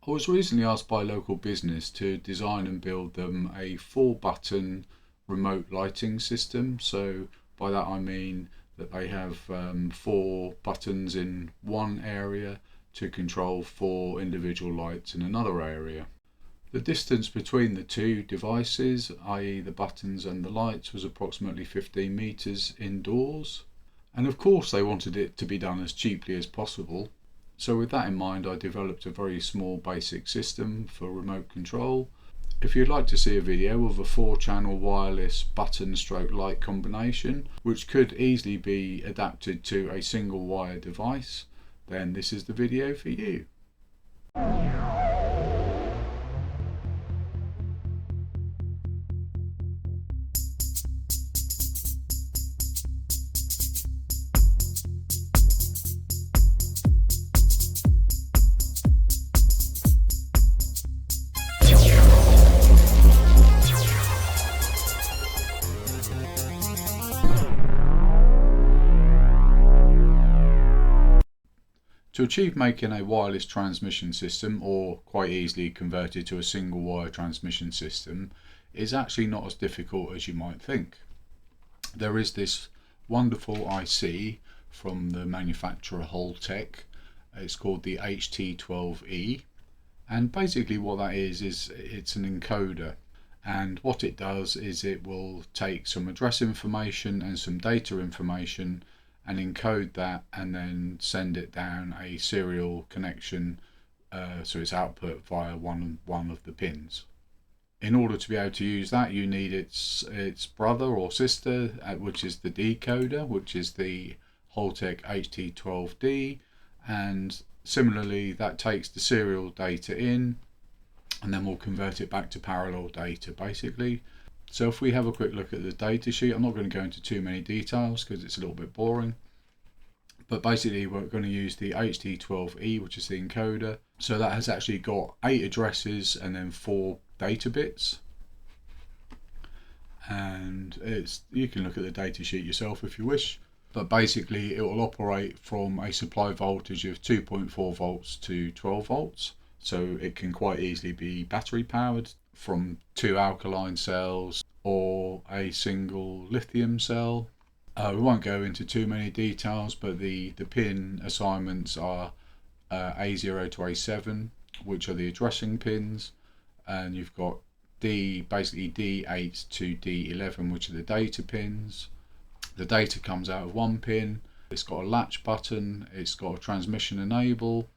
I was recently asked by a local business to design and build them a 4-button remote lighting system. So by that I mean that they have 4 buttons in one area to control 4 individual lights in another area. The distance between the two devices, i.e. the buttons and the lights, was approximately 15 meters indoors. And of course they wanted it to be done as cheaply as possible. So with that in mind, I developed a very small basic system for remote control. If you'd like to see a video of a 4-channel wireless button stroke light combination, which could easily be adapted to a single wire device, then this is the video for you. To achieve making a wireless transmission system, or quite easily converted to a single wire transmission system, is actually not as difficult as you might think. There is this wonderful IC from the manufacturer Holtec. It's called the HT12E, and basically what that is it's an encoder, and what it does is it will take some address information and some data information and encode that and then send it down a serial connection, so it's output via one of the pins. In order to be able to use that, you need its brother or sister, which is the decoder, which is the Holtec HT12D, and similarly that takes the serial data in and then we'll convert it back to parallel data basically. So if we have a quick look at the data sheet, I'm not going to go into too many details because it's a little bit boring, but basically we're going to use the HT12E, which is the encoder. So that has actually got 8 addresses and then 4 data bits, and you can look at the data sheet yourself if you wish, but basically it will operate from a supply voltage of 2.4 volts to 12 volts, so it can quite easily be battery powered from 2 alkaline cells or a single lithium cell. We won't go into too many details, but the pin assignments are A0 to A7, which are the addressing pins, and you've got basically D8 to D11, which are the data pins. The data comes out of one pin. It's got a latch button, it's got a transmission enable,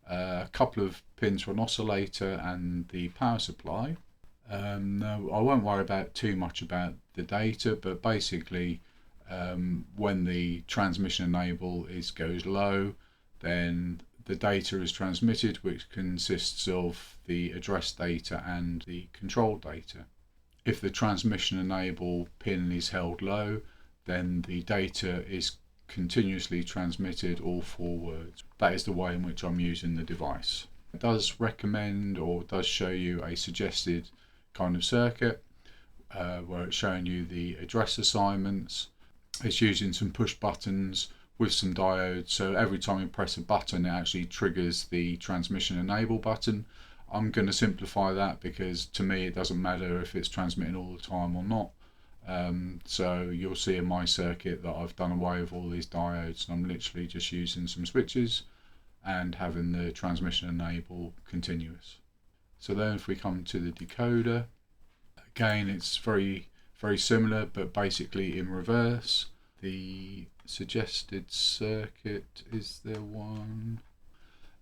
a couple of pins for an oscillator and the power supply. No, I won't worry about too much about the data, but basically when the transmission enable goes low, then the data is transmitted, which consists of the address data and the control data. If the transmission enable pin is held low, then the data is continuously transmitted all forwards. That is the way in which I'm using the device. It does recommend or does show you a suggested kind of circuit where it's showing you the address assignments. It's using some push buttons with some diodes, so every time you press a button it actually triggers the transmission enable button. I'm going to simplify that because to me it doesn't matter if it's transmitting all the time or not. So you'll see in my circuit that I've done away with all these diodes and I'm literally just using some switches and having the transmission enable continuous. So then if we come to the decoder, again it's very similar but basically in reverse. The suggested circuit, is there one?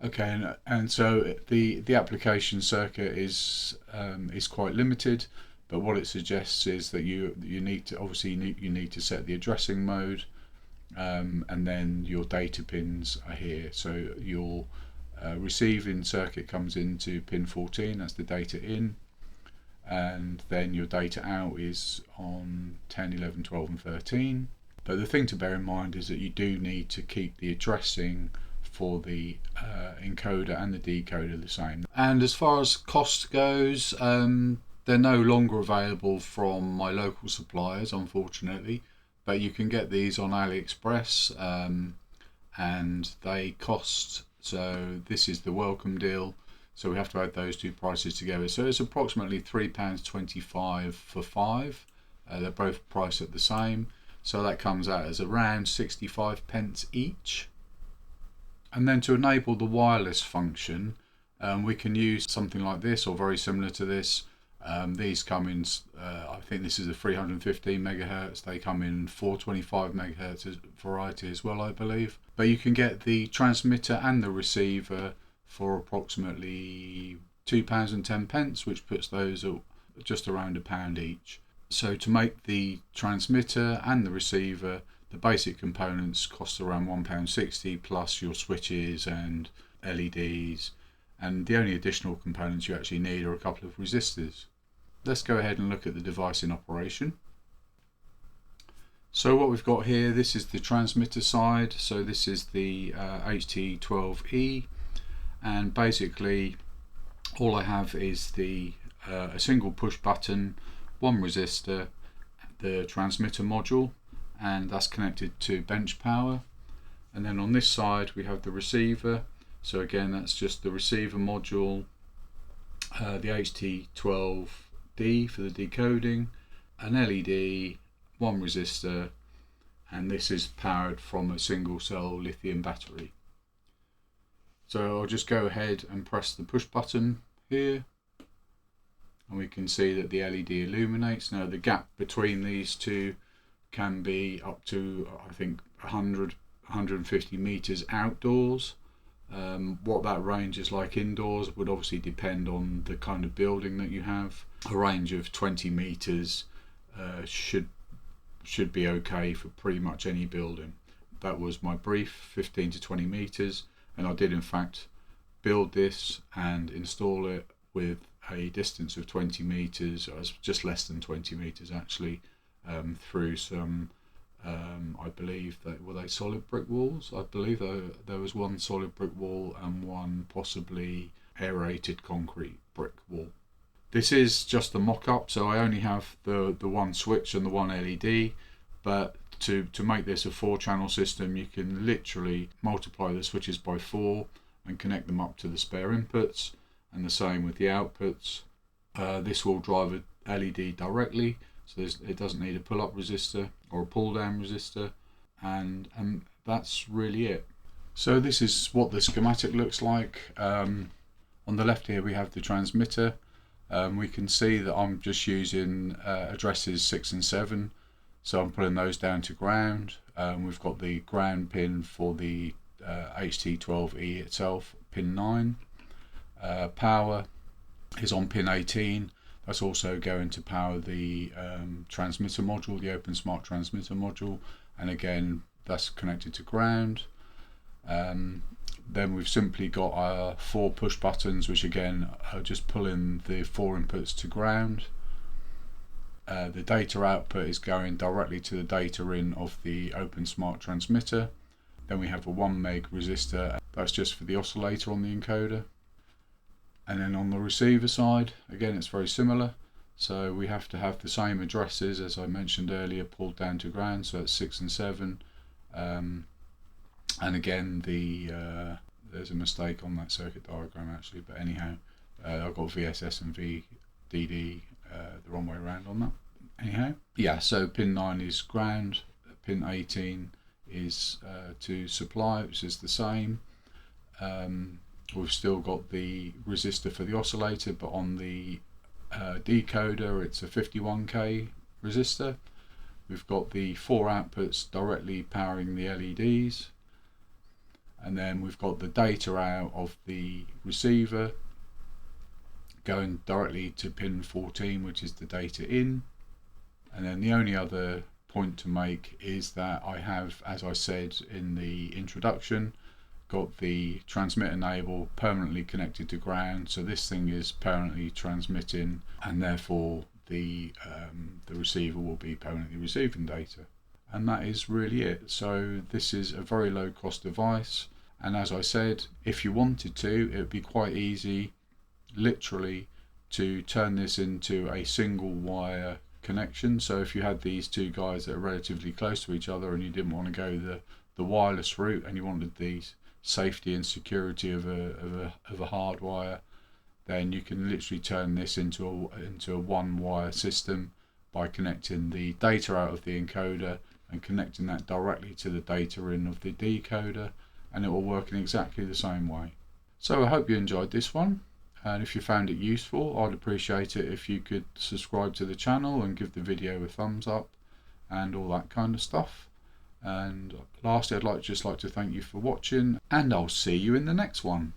Okay, and so the application circuit is quite limited, but what it suggests is that you need to obviously you need to set the addressing mode, and then your data pins are here. So your receiving circuit comes into pin 14, that's the data in, and then your data out is on 10, 11, 12 and 13. But the thing to bear in mind is that you do need to keep the addressing for the encoder and the decoder the same. And as far as cost goes, they're no longer available from my local suppliers, unfortunately, but you can get these on AliExpress, and they cost, so this is the welcome deal, So we have to add those two prices together. So it's approximately £3.25 for 5. They're both priced at the same. So that comes out as around 65 pence each. And then to enable the wireless function, we can use something like this or very similar to this. These come in, I think this is a 315 megahertz. They come in 425 megahertz variety as well, I believe. But you can get the transmitter and the receiver for approximately £2.10, which puts those at just around £1 each. So to make the transmitter and the receiver, the basic components cost around £1.60 plus your switches and LEDs, and the only additional components you actually need are a couple of resistors. Let's go ahead and look at the device in operation. So what we've got here, this is the transmitter side. So this is the HT12E, and basically all I have is the a single push button, one resistor, the transmitter module, and that's connected to bench power. And then on this side we have the receiver. So again, that's just the receiver module, the HT12D for the decoding, an LED, one resistor, and this is powered from a single cell lithium battery. So I'll just go ahead and press the push button here, and we can see that the LED illuminates. Now the gap between these two can be up to, I think, 150 meters outdoors. What that range is like indoors would obviously depend on the kind of building that you have. A range of 20 meters should be okay for pretty much any building. That was my brief, 15 to 20 meters, and I did in fact build this and install it with a distance of 20 meters, just less than 20 meters actually, through some I believe that were they solid brick walls. I believe there was one solid brick wall and one possibly aerated concrete brick wall. This is just the mock-up, so I only have the one switch and the one LED, but to make this a 4-channel system, you can literally multiply the switches by 4 and connect them up to the spare inputs, and the same with the outputs. This will drive a LED directly, so it doesn't need a pull-up resistor or a pull-down resistor, and that's really it. So this is what the schematic looks like. On the left here we have the transmitter. We can see that I'm just using addresses 6 and 7, so I'm putting those down to ground. We've got the ground pin for the HT12E itself, pin 9. Power is on pin 18. That's also going to power the transmitter module, the OpenSmart transmitter module, and again that's connected to ground. Then we've simply got our 4 push buttons, which again are just pulling the 4 inputs to ground. The data output is going directly to the data in of the OpenSmart transmitter. Then we have a 1 meg resistor, that's just for the oscillator on the encoder. And then on the receiver side, again it's very similar. So we have to have the same addresses as I mentioned earlier, pulled down to ground, so it's 6 and 7. And again, there's a mistake on that circuit diagram actually, but anyhow, I've got VSS and VDD the wrong way around on that. Anyhow, yeah, so pin 9 is ground, pin 18 is to supply, which is the same. We've still got the resistor for the oscillator, but on the decoder it's a 51k resistor. We've got the 4 outputs directly powering the LEDs, and then we've got the data out of the receiver going directly to pin 14, which is the data in. And then the only other point to make is that I have, as I said in the introduction, got the transmit enable permanently connected to ground, so this thing is permanently transmitting, and therefore the receiver will be permanently receiving data. And that is really it. So this is a very low cost device, and as I said, if you wanted to, it would be quite easy literally to turn this into a single wire connection. So if you had these two guys that are relatively close to each other and you didn't want to go the wireless route and you wanted the safety and security of a hard wire, then you can literally turn this into a one wire system by connecting the data out of the encoder and connecting that directly to the data in of the decoder, and it will work in exactly the same way. So I hope you enjoyed this one, and if you found it useful, I'd appreciate it if you could subscribe to the channel and give the video a thumbs up and all that kind of stuff. And lastly, I'd just like to thank you for watching, and I'll see you in the next one.